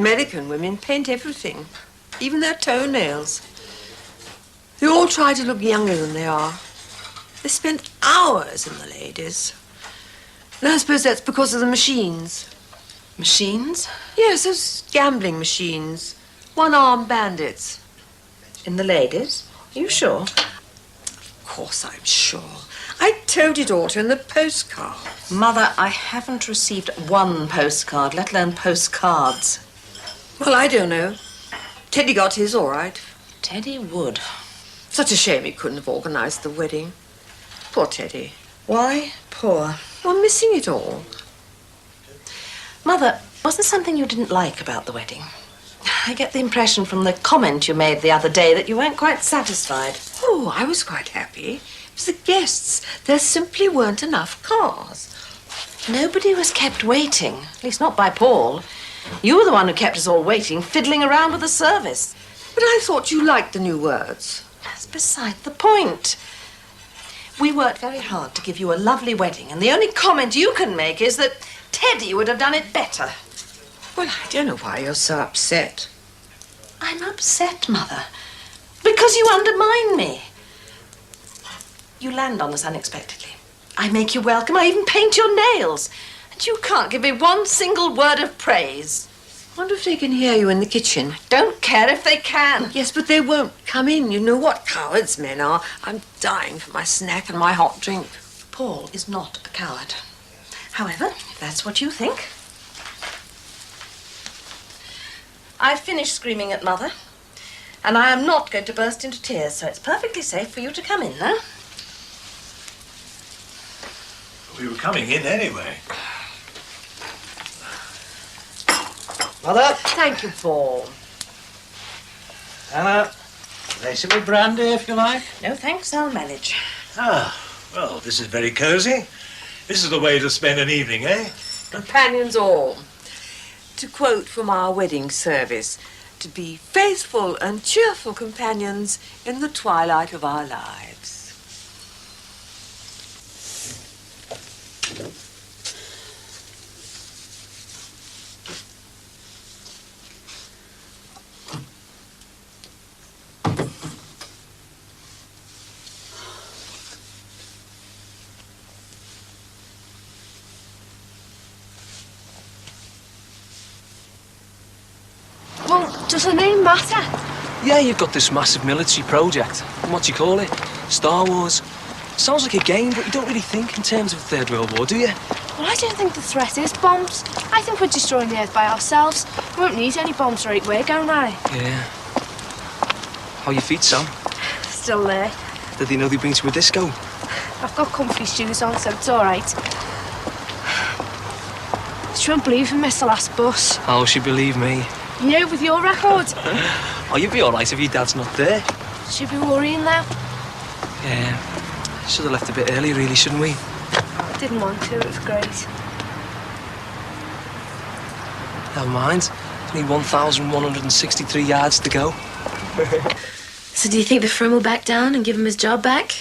American women paint everything, even their toenails. They all try to look younger than they are. They spend hours in the ladies. And I suppose that's because of the machines. Machines? Yes, those gambling machines. One-armed bandits. In the ladies? Are you sure? Of course I'm sure. I told it all to her in the postcard. Mother, I haven't received one postcard, let alone postcards. Well, I don't know. Teddy got his all right. Teddy would. Such a shame he couldn't have organised the wedding. Poor Teddy. Why poor? Well, missing it all. Mother, was there something you didn't like about the wedding? I get the impression from the comment you made the other day that you weren't quite satisfied. Oh, I was quite happy. It was the guests. There simply weren't enough cars. Nobody was kept waiting, at least not by Paul. You were the one who kept us all waiting, fiddling around with the service. But I thought you liked the new words. That's beside the point. We worked very hard to give you a lovely wedding, and the only comment you can make is that Teddy would have done it better. Well, I don't know why you're so upset. I'm upset, Mother, because you undermine me. You land on us unexpectedly. I make you welcome. I even paint your nails. And you can't give me one single word of praise. I wonder if they can hear you in the kitchen. Don't care if they can. Yes, but they won't come in. You know what cowards men are. I'm dying for my snack and my hot drink. Paul is not a coward. However, if that's what you think. I've finished screaming at Mother, and I am not going to burst into tears, so it's perfectly safe for you to come in now. We were coming in anyway. Mother. Thank you, Paul. Anna, lace it with brandy if you like. No thanks, I'll manage. Ah, well, this is very cosy. This is the way to spend an evening, eh? Companions all. To quote from our wedding service, to be faithful and cheerful companions in the twilight of our lives. Well, does the name matter? Yeah, you've got this massive military project. What do you call it? Star Wars. Sounds like a game, but you don't really think in terms of Third World War, do you? Well, I don't think the threat is bombs. I think we're destroying the Earth by ourselves. We won't need any bombs right where going, I. Yeah. How are your feet, Sam? Still there. Did they know they'd been to a disco? I've got comfy shoes on, so it's all right. She won't believe we missed the last bus. How she believe me? You know, with your record. Oh, you'd be all right if your dad's not there. Should be worrying now. Yeah. Should have left a bit early, really, shouldn't we? Didn't want to, it was great. Never mind. Only 1,163 yards to go. So do you think the firm will back down and give him his job back?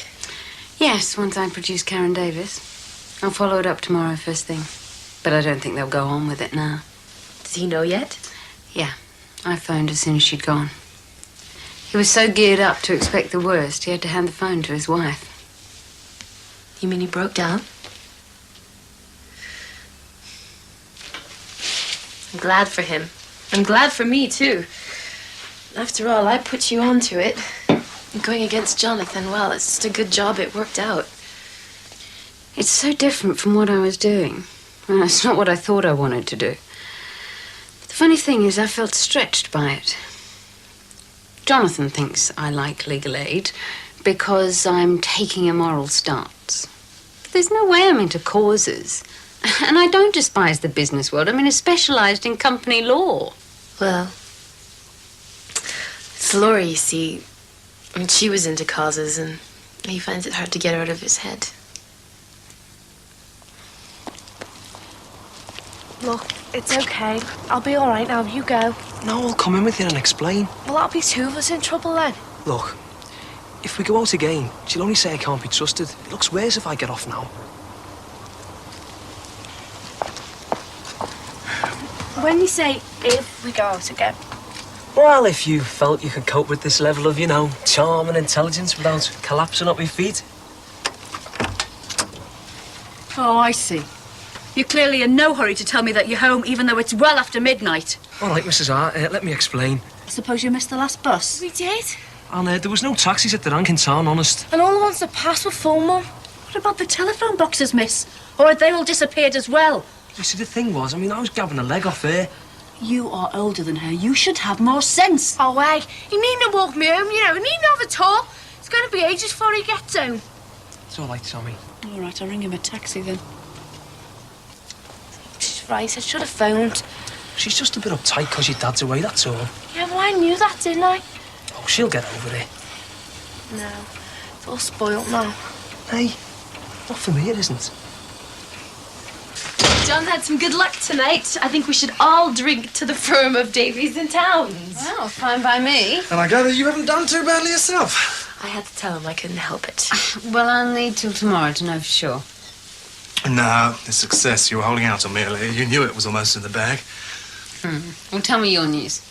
Yes, once I produce Karen Davis. I'll follow it up tomorrow first thing. But I don't think they'll go on with it now. Does he know yet? Yeah, I phoned as soon as she'd gone. He was so geared up to expect the worst, he had to hand the phone to his wife. You mean he broke down? I'm glad for him. I'm glad for me, too. After all, I put you onto it. Going against Jonathan, well, it's just a good job it worked out. It's so different from what I was doing. Well, it's not what I thought I wanted to do. But the funny thing is, I felt stretched by it. Jonathan thinks I like legal aid because I'm taking a moral stance. But there's no way I'm into causes. And I don't despise the business world. I mean, it's specialised in company law. Well, it's Laurie, you see. I mean, she was into causes, and he finds it hard to get her out of his head. Look, it's okay. I'll be all right now. You go. No, I'll come in with you and explain. Well, that'll be two of us in trouble then. Look, if we go out again, she'll only say I can't be trusted. It looks worse if I get off now. When you say if we go out again. Well, if you felt you could cope with this level of, charm and intelligence without collapsing at my feet. Oh, I see. You're clearly in no hurry to tell me that you're home, even though it's well after midnight. All right, Mrs. R, let me explain. I suppose you missed the last bus. We did. And there was no taxis at the rank in town, honest. And all the ones that passed were full, Mum. What about the telephone boxes, miss? Or had they all disappeared as well? You see, the thing was, I was grabbing a leg off there. You are older than her. You should have more sense. Oh, hey, he needn't walk me home, He needn't have a tour. It's going to be ages before he gets home. It's all right, Tommy. All right, I'll ring him a taxi then. She's right, I should have phoned. She's just a bit uptight because your dad's away, that's all. Yeah, well, I knew that, didn't I? Oh, she'll get over it. No, it's all spoilt now. Hey, not for me, it isn't. John had some good luck tonight. I think we should all drink to the firm of Davies and Towns. Well, fine by me. And I gather you haven't done too badly yourself. I had to tell him I couldn't help it. Well, I'll need till tomorrow to know for sure. No, the success you were holding out on me earlier, you knew it was almost in the bag. Well, tell me your news.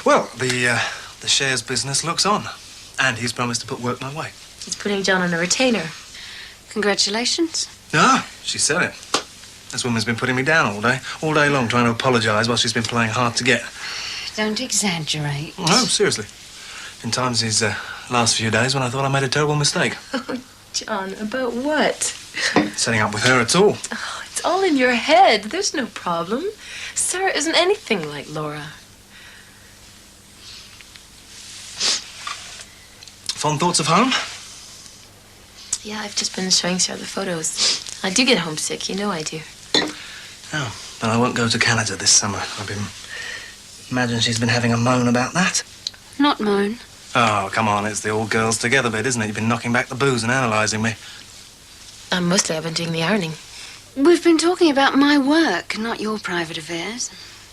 Well, the shares business looks on. And he's promised to put work my way. He's putting John on a retainer. Congratulations. No, she said it. This woman's been putting me down all day long, trying to apologise while she's been playing hard to get. Don't exaggerate. Oh, seriously. In times these last few days when I thought I made a terrible mistake. John, about what? Setting up with her at all. Oh, it's all in your head. There's no problem. Sarah isn't anything like Laura. Fond thoughts of home? Yeah, I've just been showing Sarah the photos. I do get homesick, I do. Oh, but I won't go to Canada this summer. Imagine she's been having a moan about that. Not moan. Oh, come on, it's the all girls together bit, isn't it? You've been knocking back the booze and analysing me. Mostly I've been doing the ironing. We've been talking about my work, not your private affairs.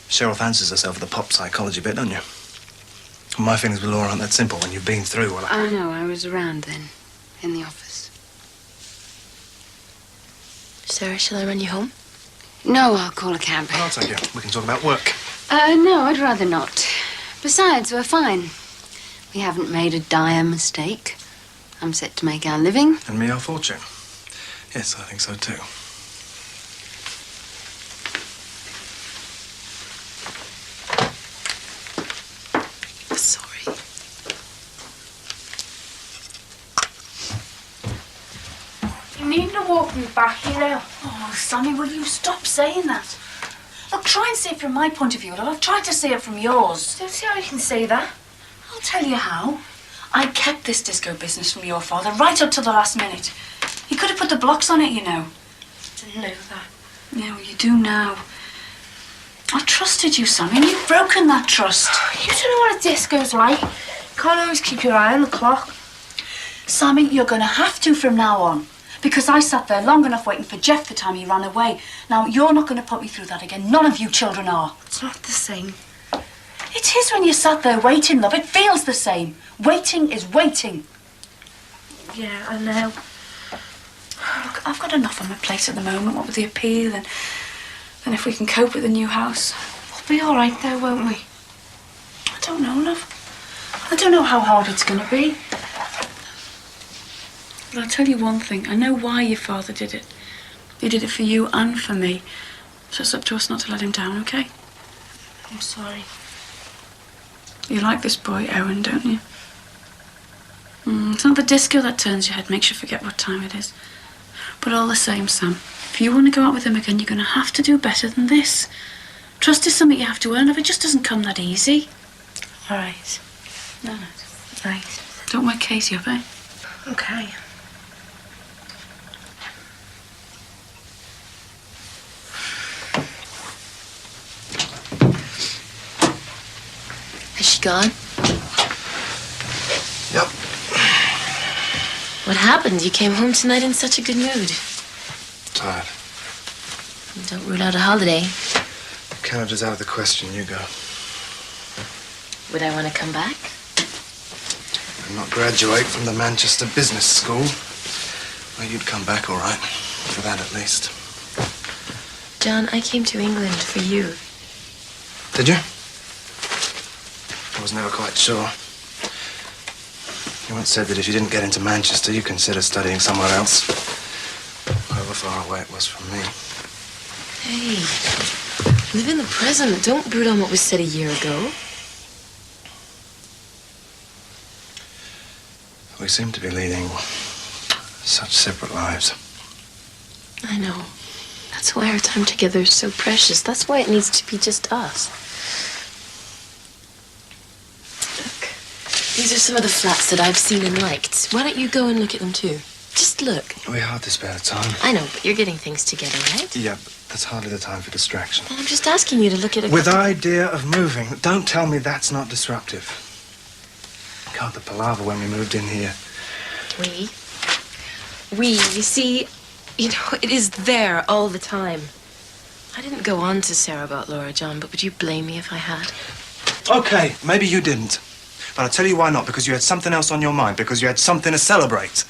Cheryl fancies herself with the pop psychology bit, don't you? My feelings with Laura aren't that simple when you've been through what I... I know, I was around then, in the office. Sarah, shall I run you home? No, I'll call a cab. I'll take you. We can talk about work. No, I'd rather not. Besides, we're fine. We haven't made a dire mistake. I'm set to make our living. And me our fortune. Yes, I think so too. Sorry. You needn't walk me back, Oh, Sammy, will you stop saying that? Look, try and see it from my point of view. I've tried to see it from yours. Don't see how you can say that. I'll tell you how. I kept this disco business from your father right up to the last minute. He could have put the blocks on it, Didn't know that. Yeah, well, you do now. I trusted you, Sammy, and you've broken that trust. You don't know what a disco's like. You can't always keep your eye on the clock. Sammy, you're going to have to from now on. Because I sat there long enough waiting for Jeff the time he ran away. Now, you're not going to put me through that again. None of you children are. It's not the same. It is when you sat there waiting, love. It feels the same. Waiting is waiting. Yeah, I know. Look, I've got enough on my plate at the moment, what with the appeal and if we can cope with the new house. We'll be all right there, won't we? I don't know, love. I don't know how hard it's going to be. But I'll tell you one thing. I know why your father did it. He did it for you and for me. So it's up to us not to let him down, okay? I'm sorry. You like this boy, Owen, don't you? It's not the disco that turns your head, makes you forget what time it is. But all the same, Sam, if you want to go out with him again, you're going to have to do better than this. Trust is something you have to earn, if it just doesn't come that easy. All right. No. Right. Don't wake Casey up, eh? Okay. Is she gone? Yep. What happened? You came home tonight in such a good mood. Tired. Don't rule out a holiday. Canada's out of the question. You go. Would I want to come back? And not graduate from the Manchester Business School. Well, you'd come back all right. For that, at least. John, I came to England for you. Did you? I was never quite sure. You once said that if you didn't get into Manchester, you'd consider studying somewhere else. However far away it was from me. Hey, live in the present. Don't brood on what was said a year ago. We seem to be leading such separate lives. I know. That's why our time together is so precious. That's why it needs to be just us. Look, these are some of the flats that I've seen and liked. Why don't you go and look at them too? Just look. We hardly spare the time. I know, but you're getting things together, right? Yeah, but that's hardly the time for distraction. And I'm just asking you to look at a With couple- idea of moving, don't tell me that's not disruptive. God, the palaver when we moved in here. You see, you know, it is there all the time. I didn't go on to Sarah about Laura, John, but would you blame me if I had? Okay, maybe you didn't. But I'll tell you why not. Because you had something else on your mind. Because you had something to celebrate.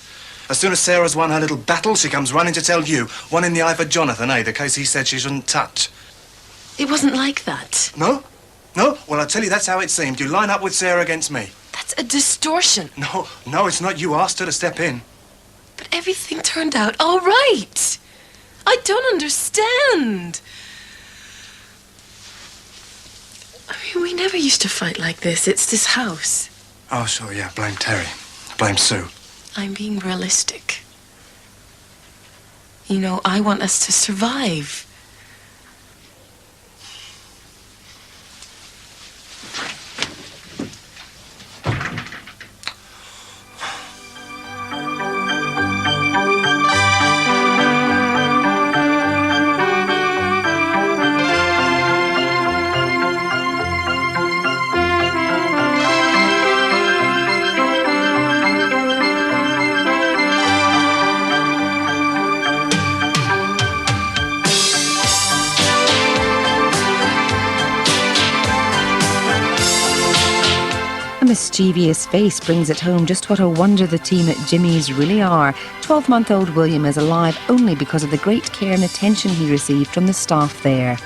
As soon as Sarah's won her little battle, she comes running to tell you. One in the eye for Jonathan, eh? The case he said she shouldn't touch. It wasn't like that. No? No? Well, I'll tell you, that's how it seemed. You line up with Sarah against me. That's a distortion. No, it's not. You asked her to step in. But everything turned out all right. I don't understand. I mean, we never used to fight like this. It's this house. Oh, sure, yeah. Blame Terry. Blame Sue. I'm being realistic. You know, I want us to survive. A mischievous face brings it home just what a wonder the team at Jimmy's really are. 12-month-old William is alive only because of the great care and attention he received from the staff there.